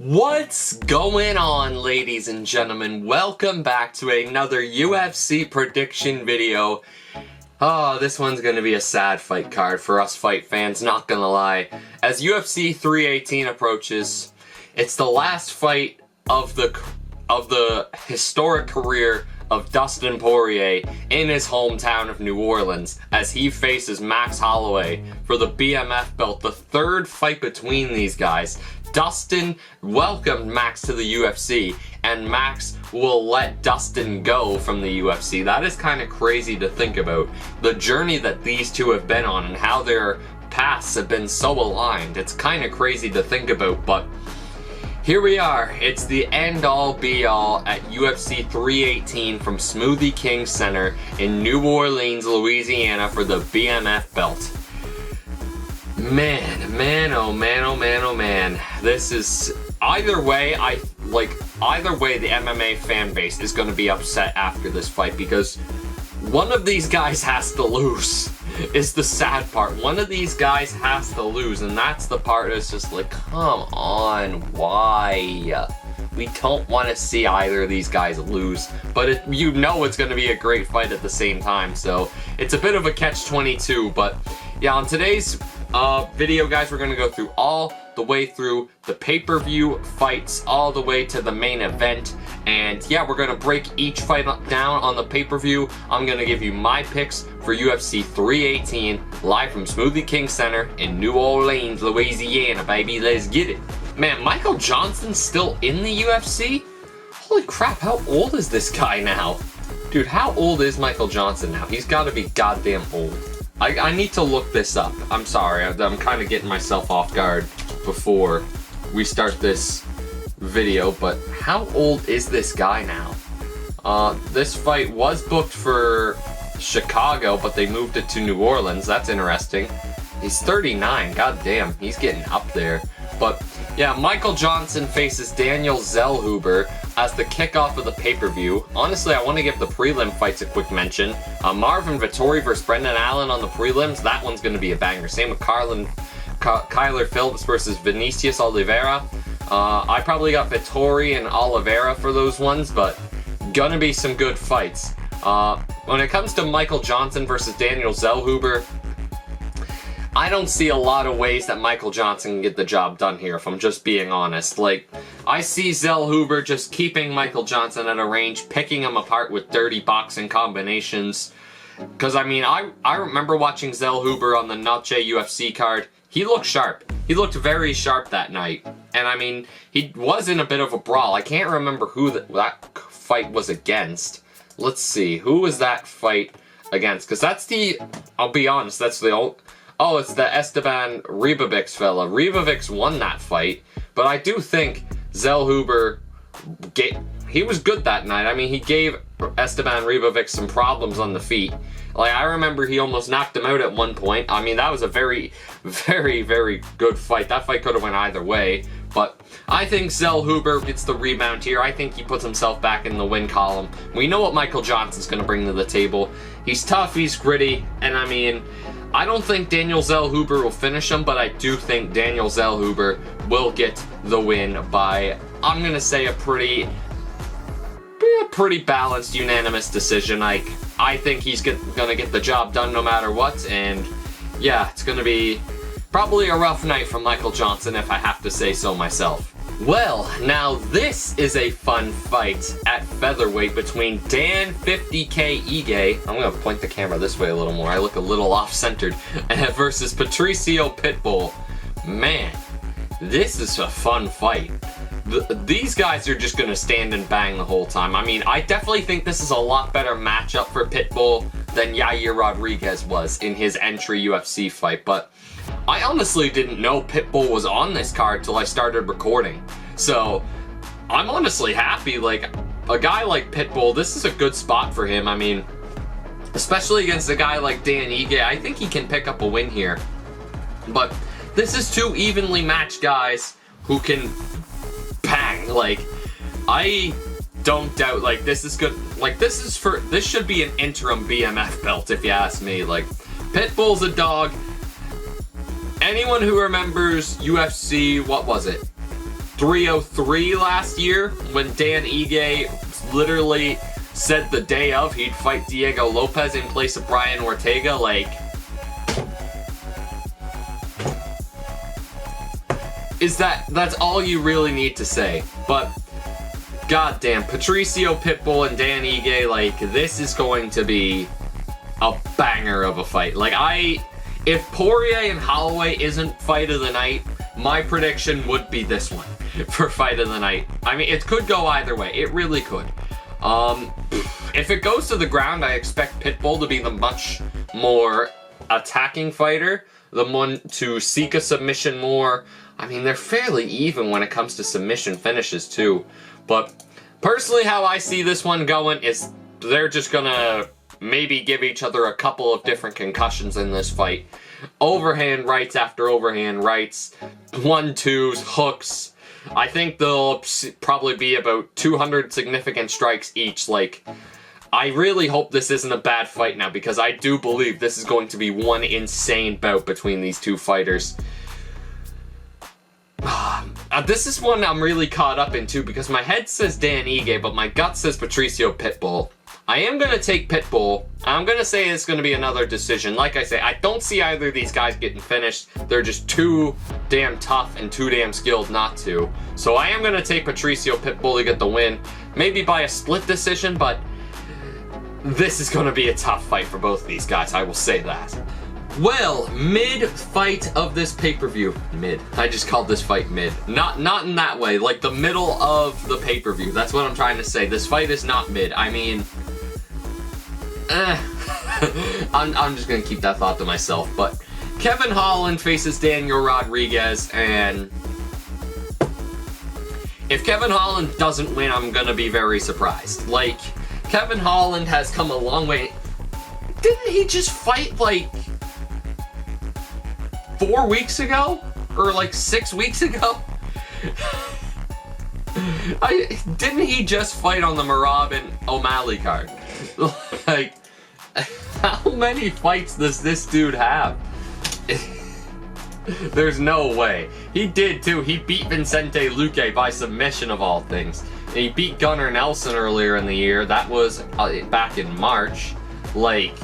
What's going on, ladies and gentlemen? Welcome back to another UFC prediction video. Oh, this one's gonna be a sad fight card for us fight fans, not gonna lie. As UFC 318 approaches, it's the last fight of the historic career of Dustin Poirier in his hometown of New Orleans as he faces Max Holloway for the BMF belt, the third fight between these guys. Dustin welcomed Max to the UFC, and Max will let Dustin go from the UFC. That is kind of crazy to think about. The journey that these two have been on and how their paths have been so aligned. It's kind of crazy to think about, but here we are. It's the end-all be-all at UFC 318 from Smoothie King Center in New Orleans, Louisiana for the BMF belt. Man, oh man. This is, either way, either way the MMA fan base is going to be upset after this fight because one of these guys has to lose. Is the sad part. One of these guys has to lose, and that's the part that's just like, come on, why? We don't want to see either of these guys lose, but you know it's going to be a great fight at the same time, so it's a bit of a catch-22, but yeah, on today's video, guys, we're going to go through all the way through the pay-per-view fights, all the way to the main event, and yeah, we're going to break each fight down on the pay-per-view. I'm going to give you my picks for UFC 318, live from Smoothie King Center in New Orleans, Louisiana, baby. Let's get it. Man, Michael Johnson's still in the UFC? Holy crap, how old is this guy now? Dude, how old is Michael Johnson now? He's got to be goddamn old. I need to look this up. I'm sorry, I'm kind of getting myself off guard before we start this video, but how old is this guy now? This fight was booked for Chicago, but they moved it to New Orleans. That's interesting. He's 39, goddamn, he's getting up there. But yeah, Michael Johnson faces Daniel Zellhuber as the kickoff of the pay-per-view. Honestly, I want to give the prelim fights a quick mention. Marvin Vettori versus Brendan Allen on the prelims. That one's going to be a banger. Same with Kyler Phillips versus Vinicius Oliveira. I probably got Vettori and Oliveira for those ones, but gonna be some good fights. When it comes to Michael Johnson versus Daniel Zellhuber, I don't see a lot of ways that Michael Johnson can get the job done here, if I'm just being honest. Like, I see Zellhuber just keeping Michael Johnson at a range, picking him apart with dirty boxing combinations. Because, I mean, I remember watching Zellhuber on the Noche UFC card. He looked sharp. He looked very sharp that night. And, I mean, he was in a bit of a brawl. I can't remember who that fight was against. Let's see. Who was that fight against? Because that's the... I'll be honest, that's the old... Oh, it's the Esteban Ribovics fella. Ribovics won that fight, but I do think Zellhuber, he was good that night. I mean, he gave Esteban Ribovics some problems on the feet. Like, I remember he almost knocked him out at one point. I mean, that was a very, very, very good fight. That fight could have went either way, but I think Zellhuber gets the rebound here. I think he puts himself back in the win column. We know what Michael Johnson's going to bring to the table. He's tough, he's gritty, and I mean, I don't think Daniel Zellhuber will finish him, but I do think Daniel Zellhuber will get the win by, I'm going to say, a pretty balanced, unanimous decision. I think he's going to get the job done no matter what, and yeah, it's going to be probably a rough night for Michael Johnson, if I have to say so myself. Well, now this is a fun fight at featherweight between Dan 50K Ige, I'm going to point the camera this way a little more, I look a little off-centered, versus Patricio Pitbull. Man, this is a fun fight. These guys are just going to stand and bang the whole time. I mean, I definitely think this is a lot better matchup for Pitbull than Yair Rodriguez was in his entry UFC fight, but I honestly didn't know Pitbull was on this card till I started recording. So, I'm honestly happy. Like, a guy like Pitbull, this is a good spot for him. I mean, especially against a guy like Dan Ige, I think he can pick up a win here. But this is two evenly matched guys who can bang. Like, I don't doubt, like, this is good. Like, this should be an interim BMF belt, if you ask me. Like, Pitbull's a dog. Anyone who remembers UFC, what was it? 303 last year when Dan Ige literally said the day of he'd fight Diego Lopez in place of Brian Ortega. Like, that's all you really need to say. But goddamn, Patricio Pitbull and Dan Ige, like, this is going to be a banger of a fight. Like, if Poirier and Holloway isn't fight of the night, my prediction would be this one for fight of the night. I mean, it could go either way. It really could. If it goes to the ground, I expect Pitbull to be the much more attacking fighter, the one to seek a submission more. I mean, they're fairly even when it comes to submission finishes too. But personally, how I see this one going is they're just gonna maybe give each other a couple of different concussions in this fight. Overhand rights after overhand rights, 1-2s, hooks. I think there'll probably be about 200 significant strikes each. Like, I really hope this isn't a bad fight now, because I do believe this is going to be one insane bout between these two fighters. This is one I'm really caught up in too, because my head says Dan Ige, but my gut says Patricio Pitbull. I am going to take Pitbull. I'm going to say it's going to be another decision. Like I say, I don't see either of these guys getting finished. They're just too damn tough and too damn skilled not to. So I am going to take Patricio Pitbull to get the win. Maybe by a split decision, but this is going to be a tough fight for both of these guys. I will say that. Well, mid-fight of this pay-per-view. Mid. I just called this fight mid. Not in that way. Like the middle of the pay-per-view. That's what I'm trying to say. This fight is not mid. I mean, I'm just gonna keep that thought to myself. But Kevin Holland faces Daniel Rodriguez, and if Kevin Holland doesn't win, I'm gonna be very surprised. Like, Kevin Holland has come a long way. Didn't he just fight like 4 weeks ago? Or like 6 weeks ago? Didn't he just fight on the Merab and O'Malley card? Like, how many fights does this dude have? There's no way. He did too. He beat Vicente Luque by submission of all things. And he beat Gunnar Nelson earlier in the year. That was back in March. Like,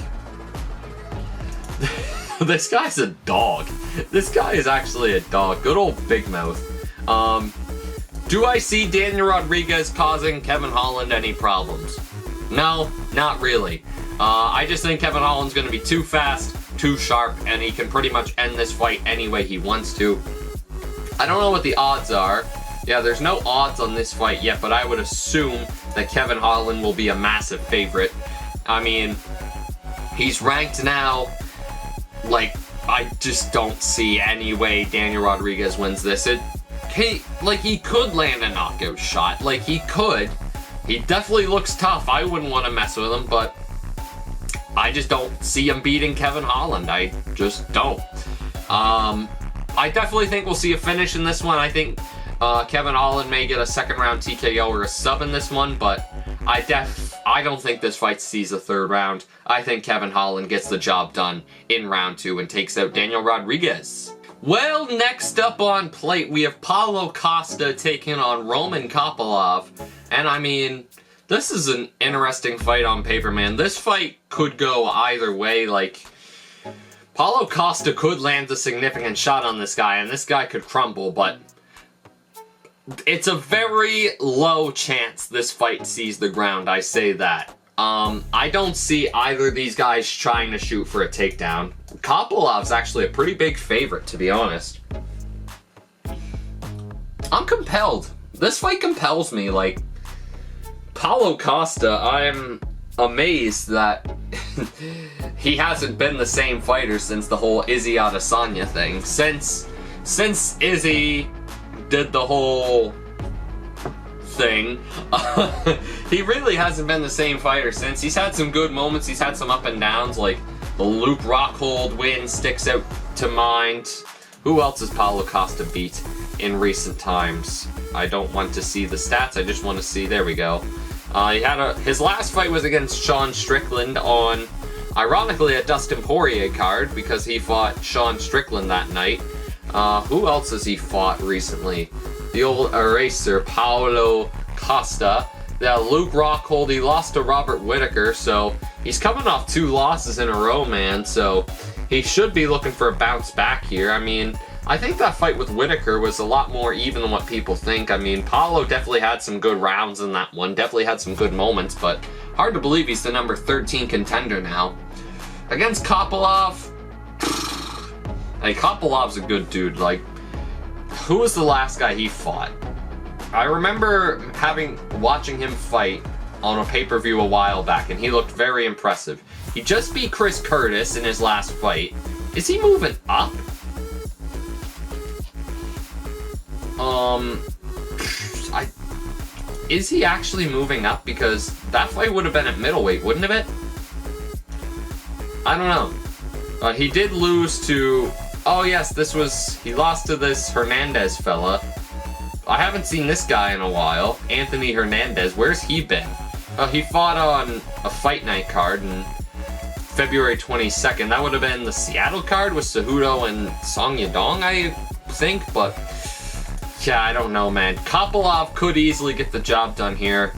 this guy's a dog. This guy is actually a dog. Good old Big Mouth. Do I see Daniel Rodriguez causing Kevin Holland any problems? No, not really. I just think Kevin Holland's going to be too fast, too sharp, and he can pretty much end this fight any way he wants to. I don't know what the odds are. Yeah, there's no odds on this fight yet, but I would assume that Kevin Holland will be a massive favorite. I mean, he's ranked now. Like, I just don't see any way Daniel Rodriguez wins this. He could land a knockout shot. Like, he could. He definitely looks tough. I wouldn't want to mess with him, but I just don't see him beating Kevin Holland. I just don't. I definitely think we'll see a finish in this one. I think Kevin Holland may get a second round TKO or a sub in this one, but I don't think this fight sees a third round. I think Kevin Holland gets the job done in round 2 and takes out Daniel Rodriguez. Well, next up on plate, we have Paulo Costa taking on Roman Kopylov. And I mean, this is an interesting fight on paper, man. This fight could go either way. Like, Paulo Costa could land a significant shot on this guy, and this guy could crumble, but it's a very low chance this fight sees the ground, I say that. I don't see either of these guys trying to shoot for a takedown. Kopylov's actually a pretty big favorite, to be honest. I'm compelled. This fight compels me. Like, Paulo Costa, I'm amazed that he hasn't been the same fighter since the whole Izzy Adesanya thing. Since Izzy did the whole thing, he really hasn't been the same fighter since. He's had some good moments, he's had some up and downs, like the Luke Rockhold win sticks out to mind. Who else has Paulo Costa beat in recent times? I don't want to see the stats, I just want to see, there we go. His last fight was against Sean Strickland on, ironically, a Dustin Poirier card, because he fought Sean Strickland that night. Who else has he fought recently? the old eraser, Paulo Costa. Luke Rockhold, he lost to Robert Whittaker, so he's coming off 2 losses in a row, man, so he should be looking for a bounce back here. I mean, I think that fight with Whittaker was a lot more even than what people think. I mean, Paulo definitely had some good rounds in that one, definitely had some good moments, but hard to believe he's the number 13 contender now. Against Kopylov, hey, Kopylov's a good dude. Like, who was the last guy he fought? I remember watching him fight on a pay-per-view a while back, and he looked very impressive. He just beat Chris Curtis in his last fight. Is he moving up? Is he actually moving up? Because that fight would have been at middleweight, wouldn't it? I don't know. He did lose to... Oh yes, he lost to this Hernandez fella. I haven't seen this guy in a while. Anthony Hernandez, where's he been? He fought on a fight night card in February 22nd. That would have been the Seattle card with Cejudo and Song Yadong, I think, but yeah, I don't know, man. Kopylov could easily get the job done here.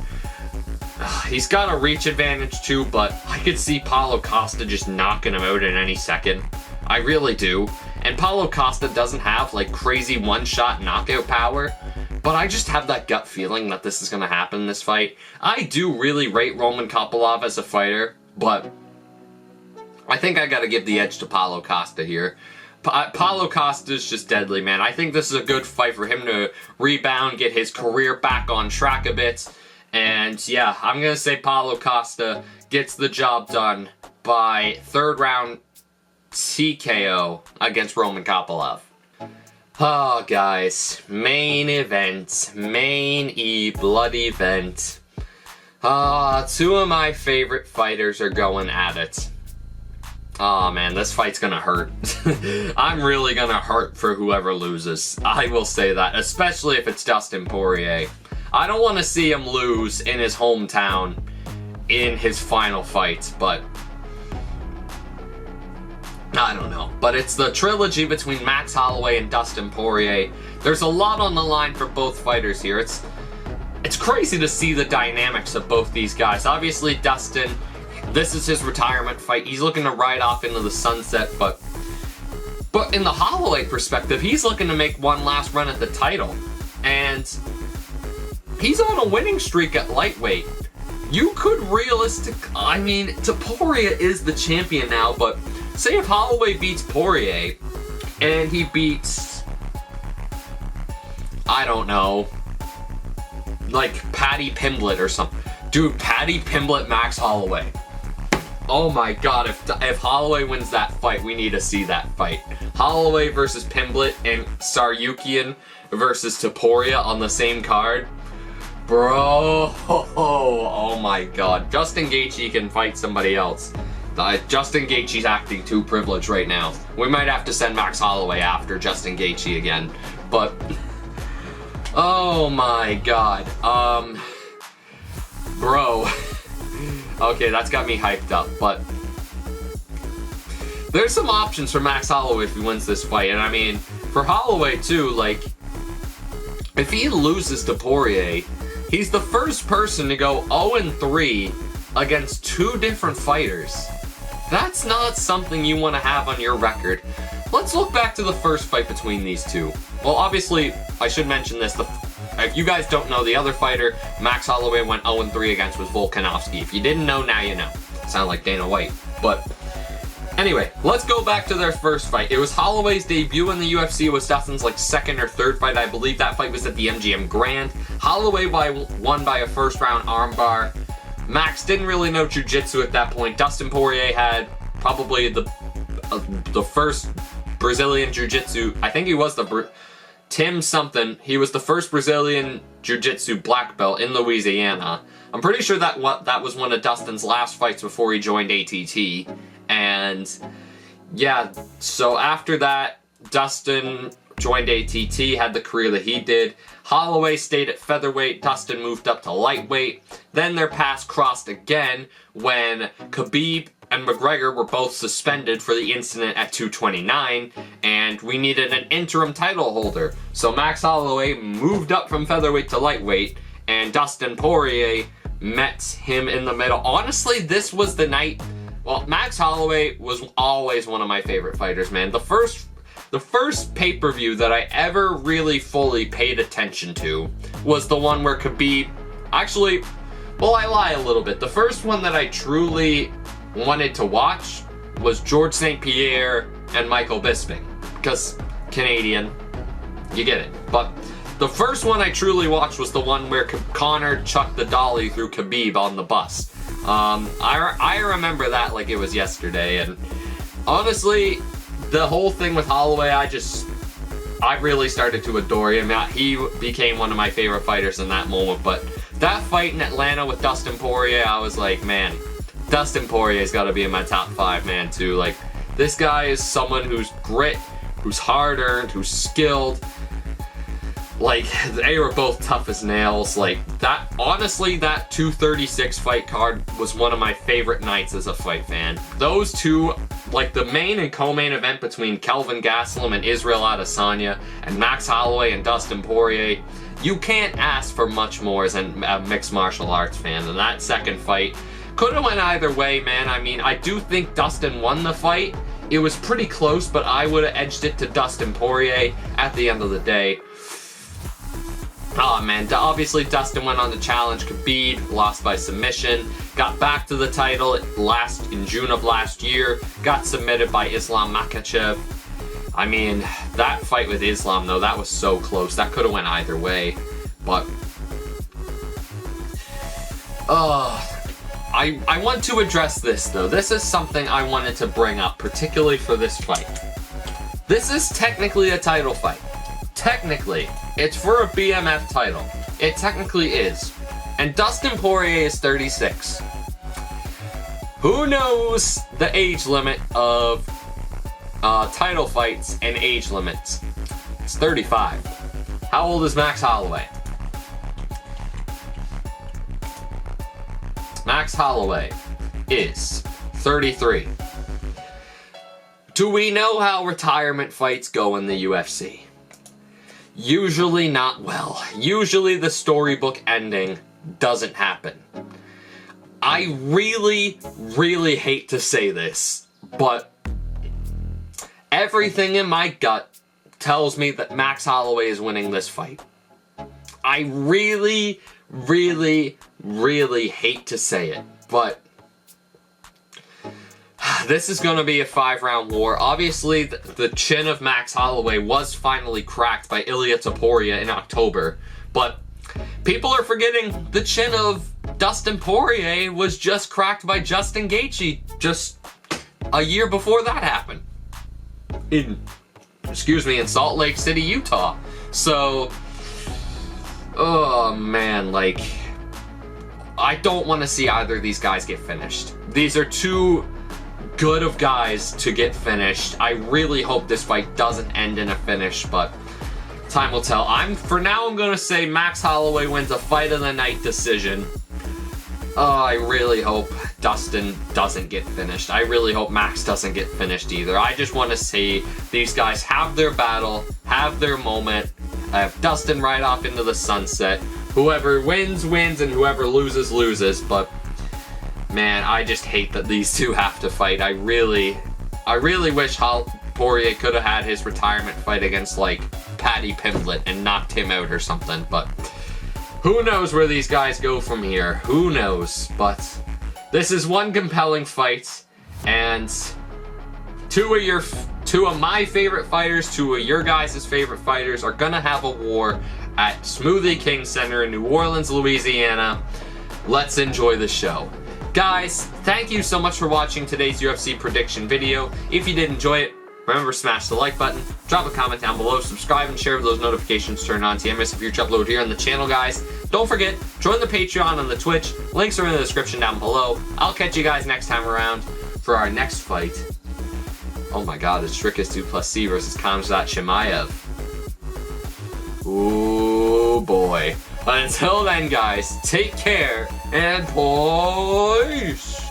He's got a reach advantage too, but I could see Paulo Costa just knocking him out in any second. I really do. And Paulo Costa doesn't have like crazy one-shot knockout power, but I just have that gut feeling that this is going to happen in this fight. I do really rate Roman Kopylov as a fighter, but I think I got to give the edge to Paulo Costa here. Paulo Costa is just deadly, man. I think this is a good fight for him to rebound, get his career back on track a bit. And yeah, I'm going to say Paulo Costa gets the job done by 3rd round TKO against Roman Kopylov. Oh, guys. Main event. Blood event. 2 of my favorite fighters are going at it. Oh, man, this fight's gonna hurt. I'm really gonna hurt for whoever loses. I will say that, especially if it's Dustin Poirier. I don't want to see him lose in his hometown in his final fight, but I don't know. But it's the trilogy between Max Holloway and Dustin Poirier. There's a lot on the line for both fighters here. It's crazy to see the dynamics of both these guys. Obviously, Dustin, this is his retirement fight. He's looking to ride off into the sunset, but in the Holloway perspective, he's looking to make one last run at the title. And he's on a winning streak at lightweight. You could I mean, Poirier is the champion now, but say if Holloway beats Poirier, and he beats, I don't know, like Paddy Pimblett or something. Dude, Paddy Pimblett, Max Holloway. Oh my god, if Holloway wins that fight, we need to see that fight. Holloway versus Pimblett and Saryukian versus Topuria on the same card. Bro, oh my god. Justin Gaethje can fight somebody else. Justin Gaethje's acting too privileged right now. We might have to send Max Holloway after Justin Gaethje again. But, oh my god. Bro. Okay, that's got me hyped up, but there's some options for Max Holloway if he wins this fight. And I mean, for Holloway too, like, if he loses to Poirier, he's the first person to go 0-3 against 2 different fighters. That's not something you want to have on your record. Let's look back to the first fight between these two. Well, obviously, I should mention this. If you guys don't know, the other fighter Max Holloway went 0-3 against was Volkanovski. If you didn't know, now you know. Sound like Dana White. But anyway, let's go back to their first fight. It was Holloway's debut in the UFC. It was Dustin's like 2nd or 3rd fight. I believe that fight was at the MGM Grand. Holloway won by a 1st round armbar. Max didn't really know jiu-jitsu at that point. Dustin Poirier had probably the first Brazilian jiu-jitsu. I think he was Tim something. He was the first Brazilian jiu-jitsu black belt in Louisiana. I'm pretty sure that was one of Dustin's last fights before he joined ATT. And yeah, so after that, Dustin joined ATT, had the career that he did. Holloway stayed at featherweight, Dustin moved up to lightweight. Then their paths crossed again when Khabib and McGregor were both suspended for the incident at 229, and we needed an interim title holder. So Max Holloway moved up from featherweight to lightweight, and Dustin Poirier met him in the middle. Honestly, this was the night. Well, Max Holloway was always one of my favorite fighters, man. The first pay-per-view that I ever really fully paid attention to was the one where Khabib... Actually, well, I lie a little bit. The first one that I truly wanted to watch was George St. Pierre and Michael Bisping. Because Canadian, you get it. But the first one I truly watched was the one where Conor chucked the dolly through Khabib on the bus. I remember that like it was yesterday, and honestly, the whole thing with Holloway, I really started to adore him. He became one of my favorite fighters in that moment, but that fight in Atlanta with Dustin Poirier, I was like, man, Dustin Poirier's got to be in my top 5, man, too. Like, this guy is someone who's grit, who's hard-earned, who's skilled. Like, they were both tough as nails. Like, that, honestly, that 236 fight card was one of my favorite nights as a fight fan. Those two, like, the main and co-main event between Kelvin Gastelum and Israel Adesanya, and Max Holloway and Dustin Poirier, you can't ask for much more as a mixed martial arts fan. And that second fight could have went either way, man. I mean, I do think Dustin won the fight. It was pretty close, but I would have edged it to Dustin Poirier at the end of the day. Oh man, obviously Dustin went on to challenge Khabib, lost by submission, got back to the title in June of last year, got submitted by Islam Makhachev. I mean, that fight with Islam though, that was so close. That could have went either way, but I want to address this though. This is something I wanted to bring up, particularly for this fight. This is technically a title fight. Technically, it's for a BMF title. It technically is. And Dustin Poirier is 36. Who knows the age limit of title fights and age limits? It's 35. How old is Max Holloway? Max Holloway is 33. Do we know how retirement fights go in the UFC? Usually not well. Usually the storybook ending doesn't happen. I really, really hate to say this, but everything in my gut tells me that Max Holloway is winning this fight. I really, really, really hate to say it, but this is going to be a 5-round war. Obviously, the chin of Max Holloway was finally cracked by Ilia Topuria in October, but people are forgetting the chin of Dustin Poirier was just cracked by Justin Gaethje just a year before that happened. In Salt Lake City, Utah. So, oh man, like, I don't want to see either of these guys get finished. These are too good of guys to get finished. I really hope this fight doesn't end in a finish, but time will tell. For now, I'm going to say Max Holloway wins a fight of the night decision. I really hope Dustin doesn't get finished. I really hope Max doesn't get finished either. I just want to see these guys have their battle, have their moment, have Dustin ride off into the sunset. Whoever wins, wins, and whoever loses, loses. But man, I just hate that these two have to fight. I really wish Poirier could have had his retirement fight against, like, Paddy Pimblett and knocked him out or something, but who knows where these guys go from here? Who knows? But this is one compelling fight, and two of my favorite fighters, two of your guys' favorite fighters are gonna have a war at Smoothie King Center in New Orleans, Louisiana. Let's enjoy the show. Guys, thank you so much for watching today's UFC prediction video. If you did enjoy it, remember to smash the like button, drop a comment down below, subscribe and share with those notifications turned on so you miss a future upload here on the channel, guys. Don't forget, join the Patreon and the Twitch. Links are in the description down below. I'll catch you guys next time around for our next fight. Oh my god, it's Dricus du Plessis versus Khamzat Chimaev. Ooh. Oh boy. But until then, guys, take care and peace.